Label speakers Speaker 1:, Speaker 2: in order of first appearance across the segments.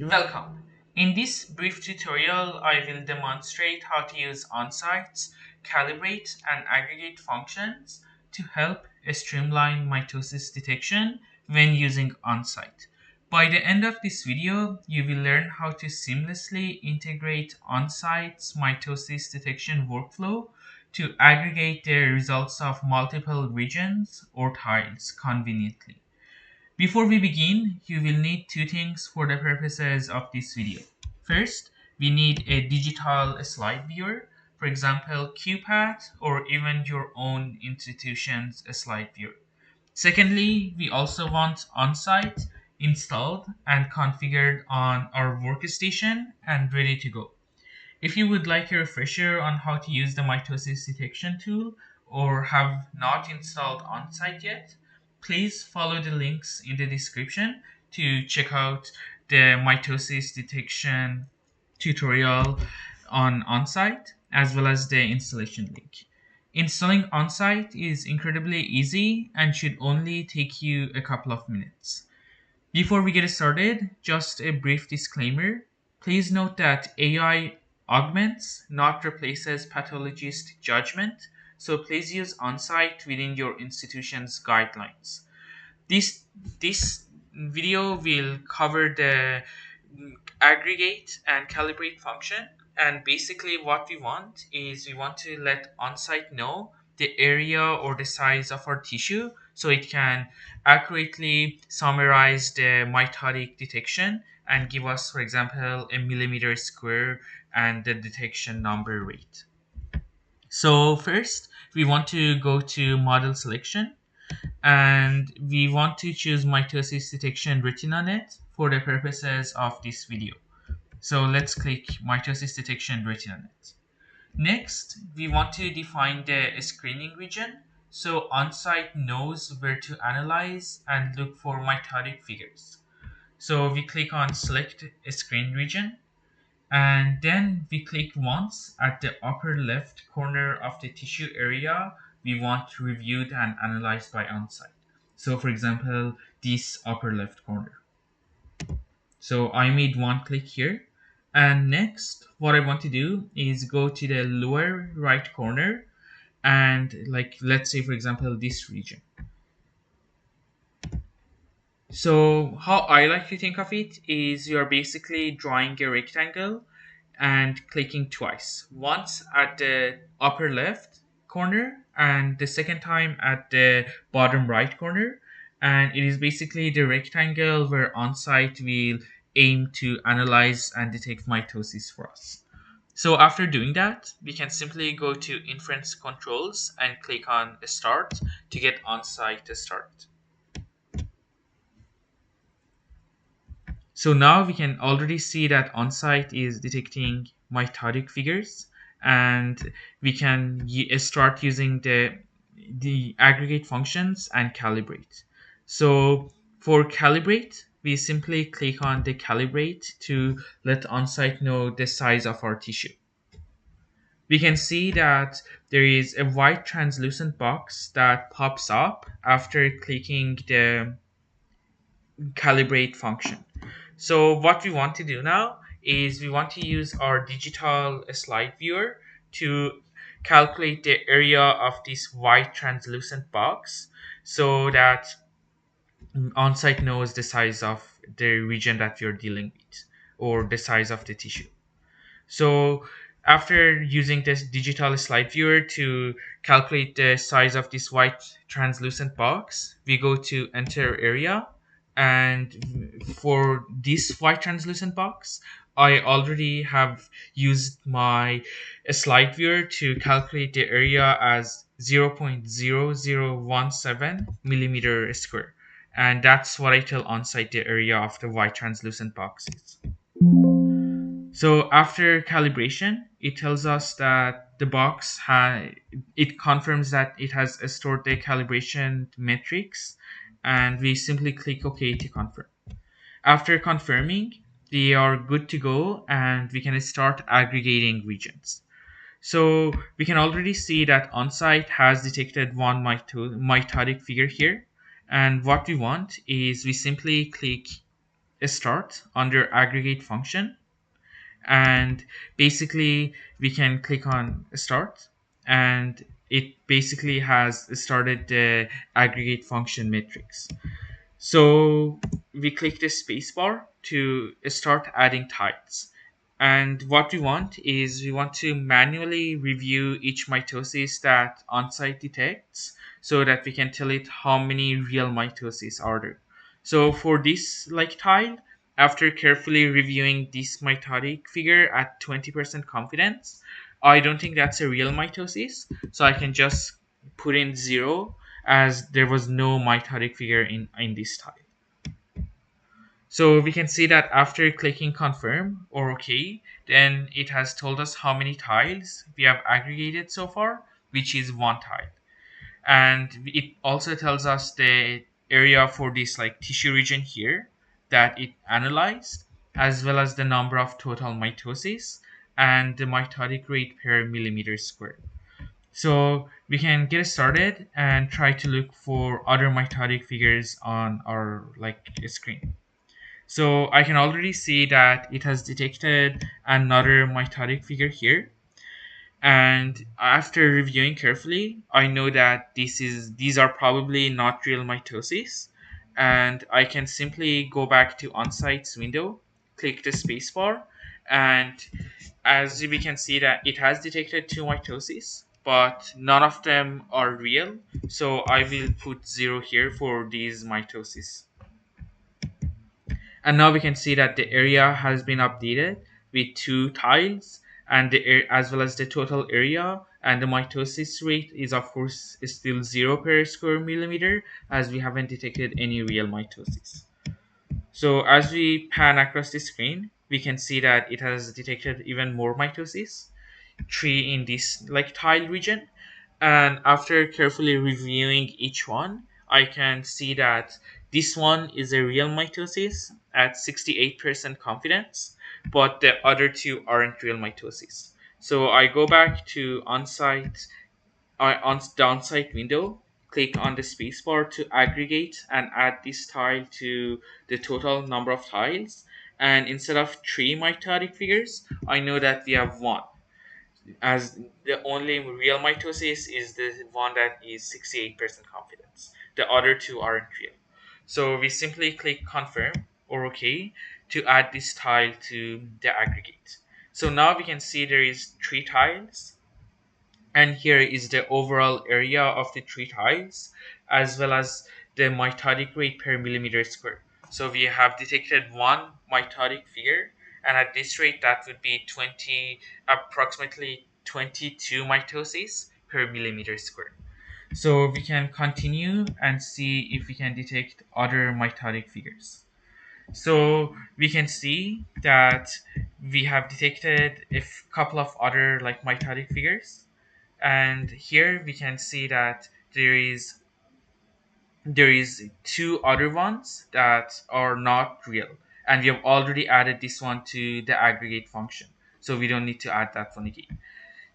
Speaker 1: Welcome. In this brief tutorial, I will demonstrate how to use OnSight's Calibrate and Aggregate functions to help streamline mitosis detection when using OnSight. By the end of this video, you will learn how to seamlessly integrate OnSight's mitosis detection workflow to aggregate the results of multiple regions or tiles conveniently. Before we begin, you will need two things for the purposes of this video. First, we need a digital slide viewer, for example, QPath or even your own institution's slide viewer. Secondly, we also want OnSight installed and configured on our workstation and ready to go. If you would like a refresher on how to use the mitosis detection tool or have not installed OnSight yet, please follow the links in the description to check out the mitosis detection tutorial on OnSight as well as the installation link. Installing OnSight is incredibly easy and should only take you a couple of minutes. Before we get started, just a brief disclaimer. Please note that AI augments, not replaces pathologist judgment, so please use OnSight within your institution's guidelines. This, this video will cover the aggregate and calibrate function, and basically what we want is we want to let OnSight know the area or the size of our tissue so it can accurately summarize the mitotic detection and give us, for example, a millimeter square and the detection number rate. So first we want to go to model selection and we want to choose mitosis detection RetinaNet for the purposes of this video. So let's click mitosis detection RetinaNet. Next, we want to define the screening region so OnSight knows where to analyze and look for mitotic figures. So we click on select a screen region and then we click once at the upper left corner of the tissue area we want reviewed and analyzed by OnSight. So for example, this upper left corner. So I made one click here. And next, what I want to do is go to the lower right corner and let's say, for example, this region. So how I like to think of it is you're basically drawing a rectangle and clicking twice. Once at the upper left corner and the second time at the bottom right corner. And it is basically the rectangle where OnSight will aim to analyze and detect mitosis for us. So after doing that, we can simply go to Inference Controls and click on Start to get OnSight to start. So now we can already see that OnSight is detecting mitotic figures, and we can start using the aggregate functions and calibrate. So for calibrate, we simply click on the calibrate to let OnSight know the size of our tissue. We can see that there is a white translucent box that pops up after clicking the calibrate function. So what we want to do now is we want to use our digital slide viewer to calculate the area of this white translucent box so that OnSight knows the size of the region that you're dealing with or the size of the tissue. So after using this digital slide viewer to calculate the size of this white translucent box, we go to enter area. And for this white translucent box, I already have used my slide viewer to calculate the area as 0.0017 millimeter square. And that's what I tell OnSight the area of the white translucent box is. So after calibration, it tells us that the box it confirms that it has stored the calibration metrics, and we simply click OK to confirm. After confirming, they are good to go and we can start aggregating regions. So we can already see that OnSight has detected one mitotic figure here. And what we want is we simply click start under aggregate function, and basically we can click on start, and it basically has started the aggregate function matrix. So we click the spacebar to start adding tiles. And what we want is we want to manually review each mitosis that OnSight detects so that we can tell it how many real mitosis are there. So for this tile, after carefully reviewing this mitotic figure at 20% confidence, I don't think that's a real mitosis. So I can just put in 0 as there was no mitotic figure in this tile. So we can see that after clicking confirm or OK, then it has told us how many tiles we have aggregated so far, which is one tile. And it also tells us the area for this tissue region here that it analyzed, as well as the number of total mitosis and the mitotic rate per millimeter square. So we can get started and try to look for other mitotic figures on our screen. So I can already see that it has detected another mitotic figure here. And after reviewing carefully, I know that these are probably not real mitosis. And I can simply go back to OnSight's window, click the spacebar, and as we can see that it has detected two mitosis, but none of them are real. So I will put 0 here for these mitosis. And now we can see that the area has been updated with 2 tiles, and as well as the total area, and the mitosis rate is of course still 0 per square millimeter, as we haven't detected any real mitosis. So as we pan across the screen, we can see that it has detected even more mitosis, 3 in this tile region. And after carefully reviewing each one, I can see that this one is a real mitosis at 68% confidence, but the other 2 aren't real mitosis. So I go back to OnSight, on the OnSight window, click on the spacebar to aggregate and add this tile to the total number of tiles. And instead of 3 mitotic figures, I know that we have 1, as the only real mitosis is the one that is 68% confidence. The other 2 aren't real. So we simply click confirm or OK to add this tile to the aggregate. So now we can see there is 3 tiles, and here is the overall area of the 3 tiles, as well as the mitotic rate per millimeter square. So we have detected one mitotic figure, and at this rate that would be approximately 22 mitosis per millimeter square. So we can continue and see if we can detect other mitotic figures. So we can see that we have detected a couple of other mitotic figures, and here we can see that there is 2 other ones that are not real, and we have already added this one to the aggregate function, so we don't need to add that one again.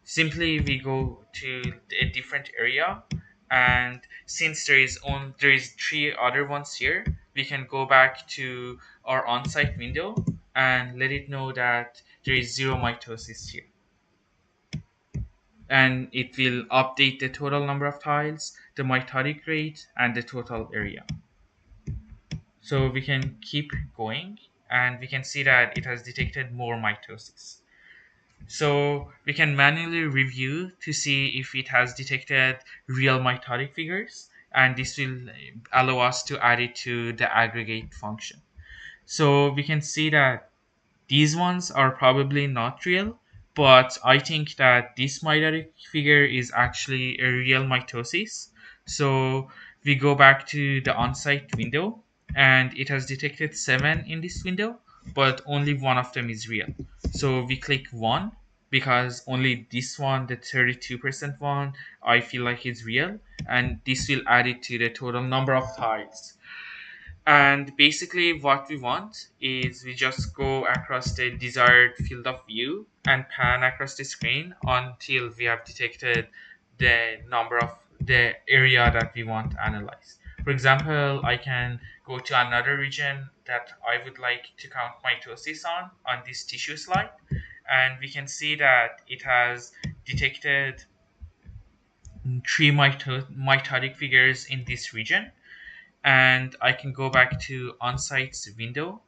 Speaker 1: Simply we go to a different area, and since there is 3 other ones here, we can go back to our OnSight window and let it know that there is 0 mitosis here, and it will update the total number of tiles, the mitotic rate, and the total area. So we can keep going, and we can see that it has detected more mitosis. So we can manually review to see if it has detected real mitotic figures, and this will allow us to add it to the aggregate function. So we can see that these ones are probably not real, but I think that this mitotic figure is actually a real mitosis. So we go back to the OnSight window, and it has detected 7 in this window, but only one of them is real. So we click 1 because only this one, the 32% one, I feel like is real, and this will add it to the total number of tiles. And basically what we want is we just go across the desired field of view and pan across the screen until we have detected the number of the area that we want to analyze. For example, I can go to another region that I would like to count mitosis on this tissue slide. And we can see that it has detected three mitotic figures in this region. And I can go back to OnSight's window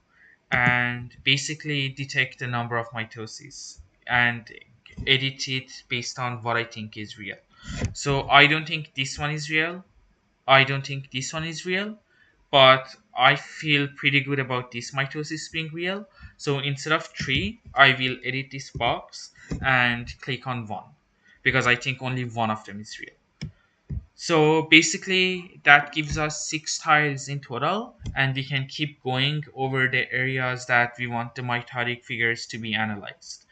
Speaker 1: and basically detect the number of mitoses and edit it based on what I think is real. So I don't think this one is real. I don't think this one is real, but I feel pretty good about this mitosis being real. So instead of three, I will edit this box and click on one because I think only one of them is real. So basically, that gives us six tiles in total, and we can keep going over the areas that we want the mitotic figures to be analyzed.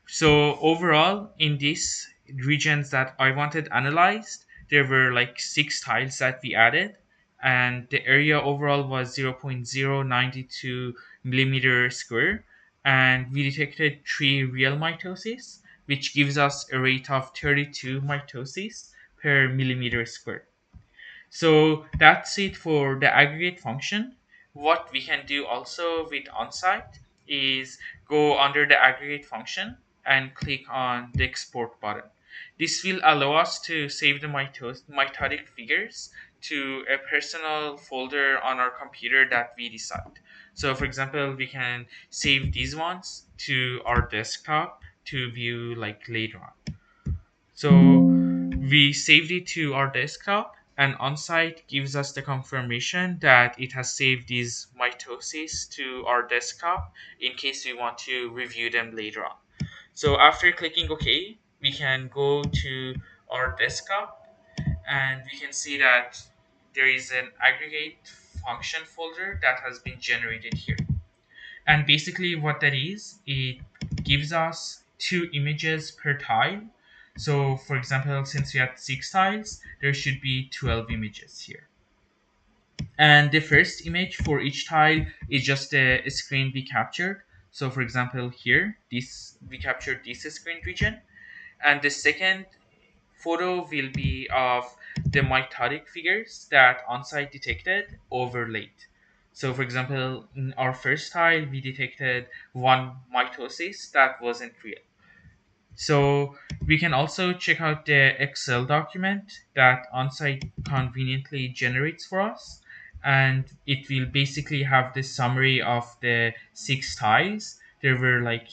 Speaker 1: So overall, in these regions that I wanted analyzed, there were like six tiles that we added, and the area overall was 0.092 millimeter square, and we detected three real mitoses, which gives us a rate of 32 mitoses per millimeter square. So that's it for the aggregate function. What we can do also with OnSight is go under the aggregate function and click on the export button. This will allow us to save the mitotic figures to a personal folder on our computer that we decide. So for example, we can save these ones to our desktop to view like later on. So we saved it to our desktop, and OnSight gives us the confirmation that it has saved these mitoses to our desktop in case we want to review them later on. So after clicking OK, we can go to our desktop and we can see that there is an aggregate function folder that has been generated here. And basically what that is, it gives us two images per tile. So for example, since we have six tiles, there should be 12 images here. And the first image for each tile is just a screen we captured. So for example, here, this we captured this screen region. And the second photo will be of the mitotic figures that OnSight detected overlaid. So, for example, in our first tile, we detected one mitosis that wasn't real. So we can also check out the Excel document that OnSight conveniently generates for us. And it will basically have the summary of the six tiles. There were like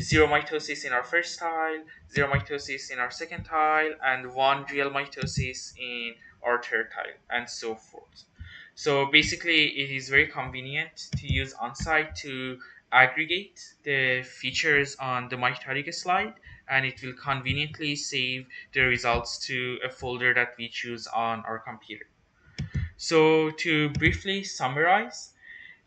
Speaker 1: zero mitosis in our first tile, zero mitosis in our second tile, and one real mitosis in our third tile, and so forth. So basically, it is very convenient to use OnSight to aggregate the features on the mitotic slide, and it will conveniently save the results to a folder that we choose on our computer. So to briefly summarize,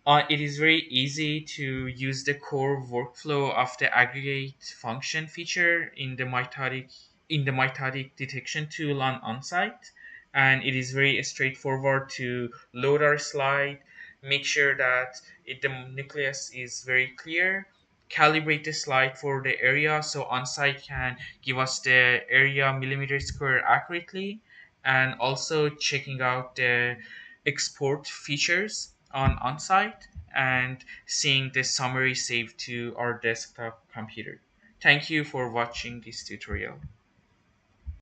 Speaker 1: it is very easy to use the core workflow of the aggregate function feature in the mitotic detection tool on OnSight, and it is very straightforward to load our slide, make sure that the nucleus is very clear, calibrate the slide for the area so OnSight can give us the area millimeter square accurately, and also checking out the export features on OnSight and seeing the summary saved to our desktop computer. Thank you for watching this tutorial.